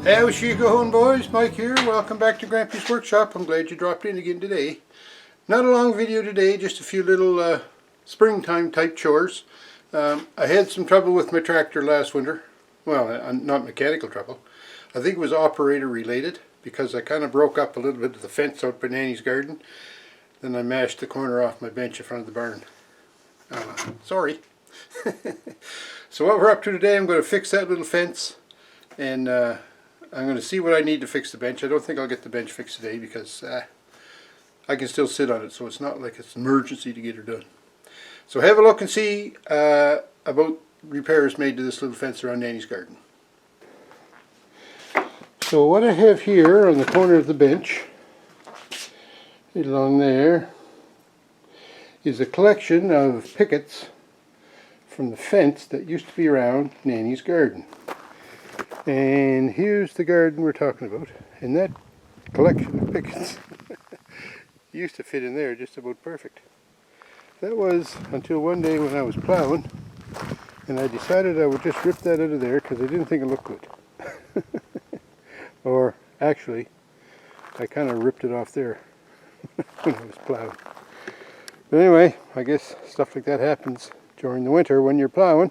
How's she going, boys? Mike here. Welcome back to Grampie's workshop. I'm glad you dropped in again today. Not a long video today, just a few little springtime type chores. I had some trouble with my tractor last winter. Well, not mechanical trouble. I think it was operator related because I kind of broke up a little bit of the fence out by Nannie's garden. Then I mashed the corner off my bench in front of the barn. Sorry. So what we're up to today, I'm going to fix that little fence, and I'm going to see what I need to fix the bench. I don't think I'll get the bench fixed today because I can still sit on it, so it's not like it's an emergency to get her done. So have a look and see about repairs made to this little fence around Nannie's garden. So what I have here on the corner of the bench, along there, is a collection of pickets from the fence that used to be around Nannie's garden. And here's the garden we're talking about, and that collection of pickets used to fit in there just about perfect. That was until one day when I was plowing, and I decided I would just rip that out of there because I didn't think it looked good. Or actually, I kind of ripped it off there when I was plowing. But anyway, I guess stuff like that happens during the winter when you're plowing.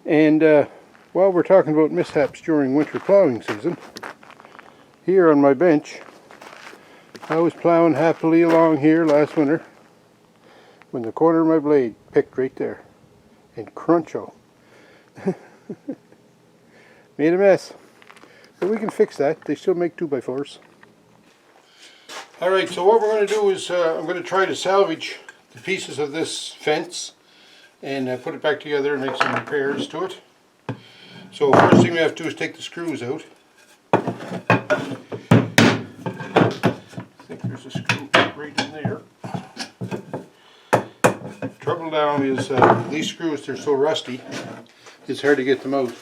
And while we're talking about mishaps during winter plowing season, here on my bench, I was plowing happily along here last winter when the corner of my blade picked right there, and cruncho. Made a mess. But we can fix that. They still make 2x4s. Alright, so what we're going to do is I'm going to try to salvage the pieces of this fence and put it back together and make some repairs to it. So first thing we have to do is take the screws out. I think there's a screw right in there. Trouble now is these screws, they're so rusty, it's hard to get them out.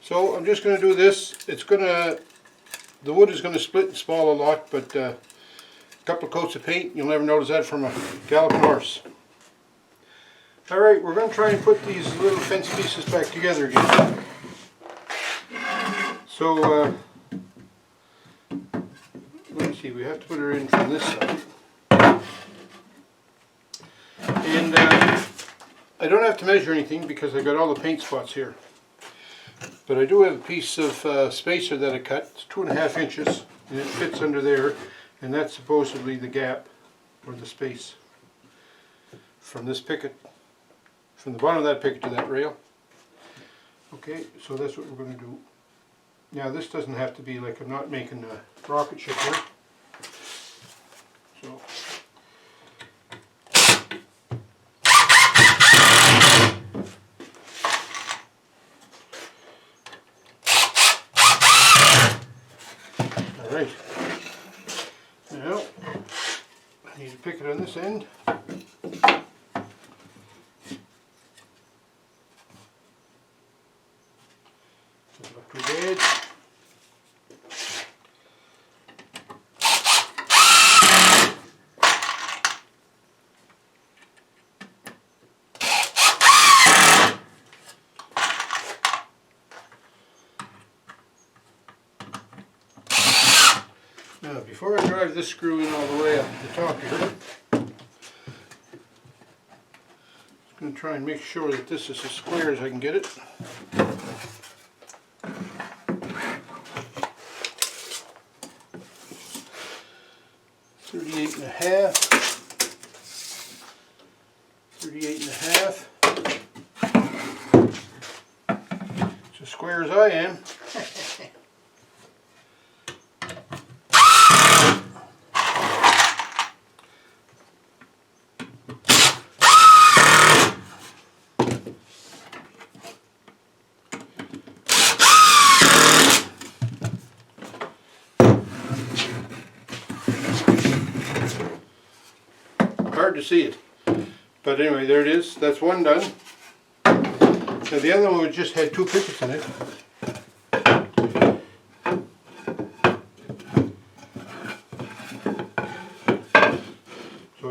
So I'm just going to do this. The wood is going to split and small a lot, but a couple of coats of paint, you'll never notice that from a galloping horse. Alright, we're going to try and put these little fence pieces back together again. So, let me see, we have to put her in from this side. And I don't have to measure anything because I got all the paint spots here. But I do have a piece of spacer that I cut. It's 2.5 inches, and it fits under there, and that's supposedly the gap or the space from this picket, from the bottom of that picket to that rail. Okay, so that's what we're going to do. Now this doesn't have to be like, I'm not making a rocket ship here. So. Right, now I need to pick it on this end. Doesn't look too bad. Now, before I drive this screw in all the way up to the top here, I'm just going to try and make sure that this is as square as I can get it. $38.5. It's as square as I am. Hard to see it, but anyway, there it is. That's one done. Now the other one just had 2 pickets in it.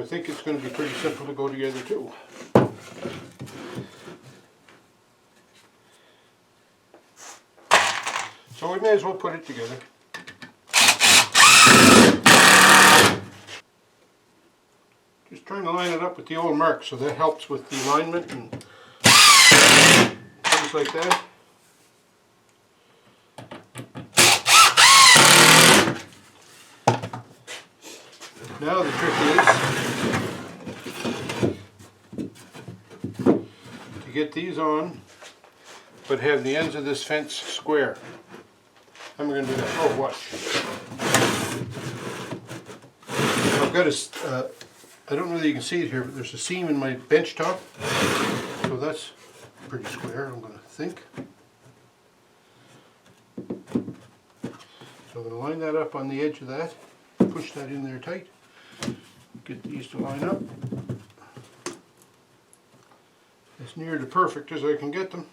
I think it's going to be pretty simple to go together too. So we may as well put it together. Just trying to line it up with the old mark, so that helps with the alignment and things like that. Now the trick is to get these on, but have the ends of this fence square. I'm going to do that. Oh, watch. I've got a, I don't know that you can see it here, but there's a seam in my bench top. So that's pretty square, I'm going to think. So I'm going to line that up on the edge of that, push that in there tight, get these to line up. As near to perfect as I can get them.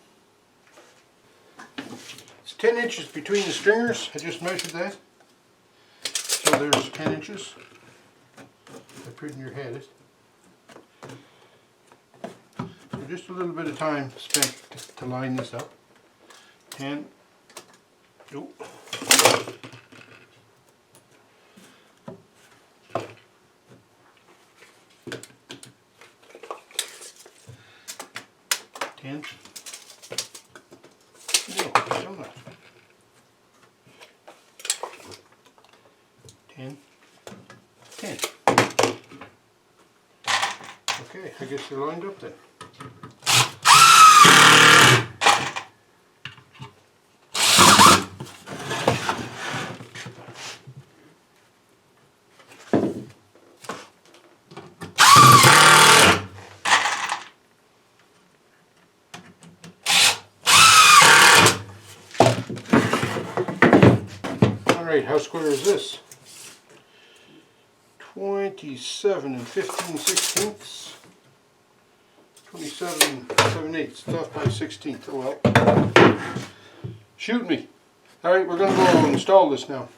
It's 10 inches between the stringers, I just measured that. So there's 10 inches. I pretty near had it. So just a little bit of time spent to line this up. 10. Oh. No, still not. 10. 10. Okay, I guess they're lined up then. Alright, how square is this? 27 and 15/16. 27 7/8. It's off by 1/16. Oh well. Shoot me. Alright, we're going to go install this now.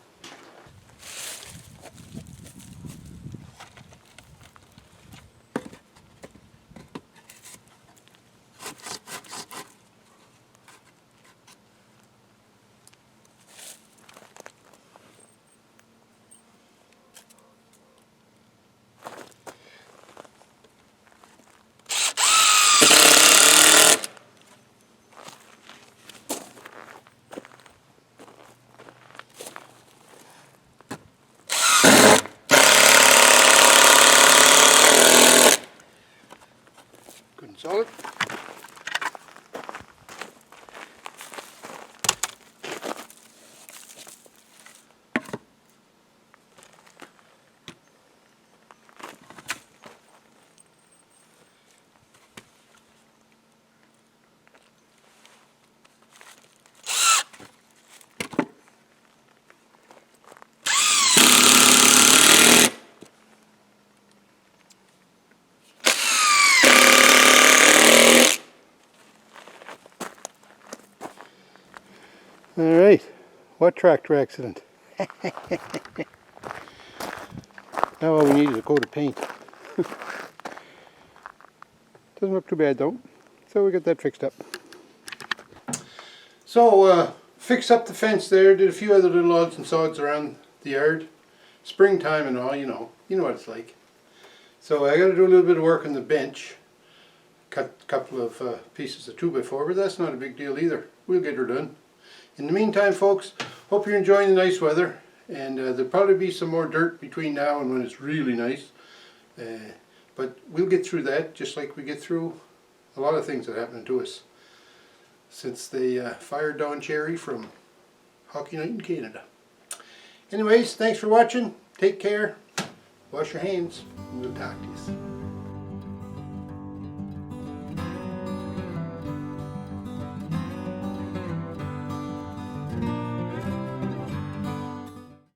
Good and solid. Alright, what tractor accident? Now all we need is a coat of paint. Doesn't look too bad though, so we got that fixed up. So fixed up the fence there, did a few other little odds and sods around the yard. Springtime and all, you know what it's like. So I got to do a little bit of work on the bench. Cut a couple of pieces of 2x4, but that's not a big deal either. We'll get her done. In the meantime, folks, hope you're enjoying the nice weather, and there'll probably be some more dirt between now and when it's really nice. But we'll get through that, just like we get through a lot of things that happen to us since they fired Don Cherry from Hockey Night in Canada. Anyways, thanks for watching. Take care. Wash your hands. And we'll talk to you soon.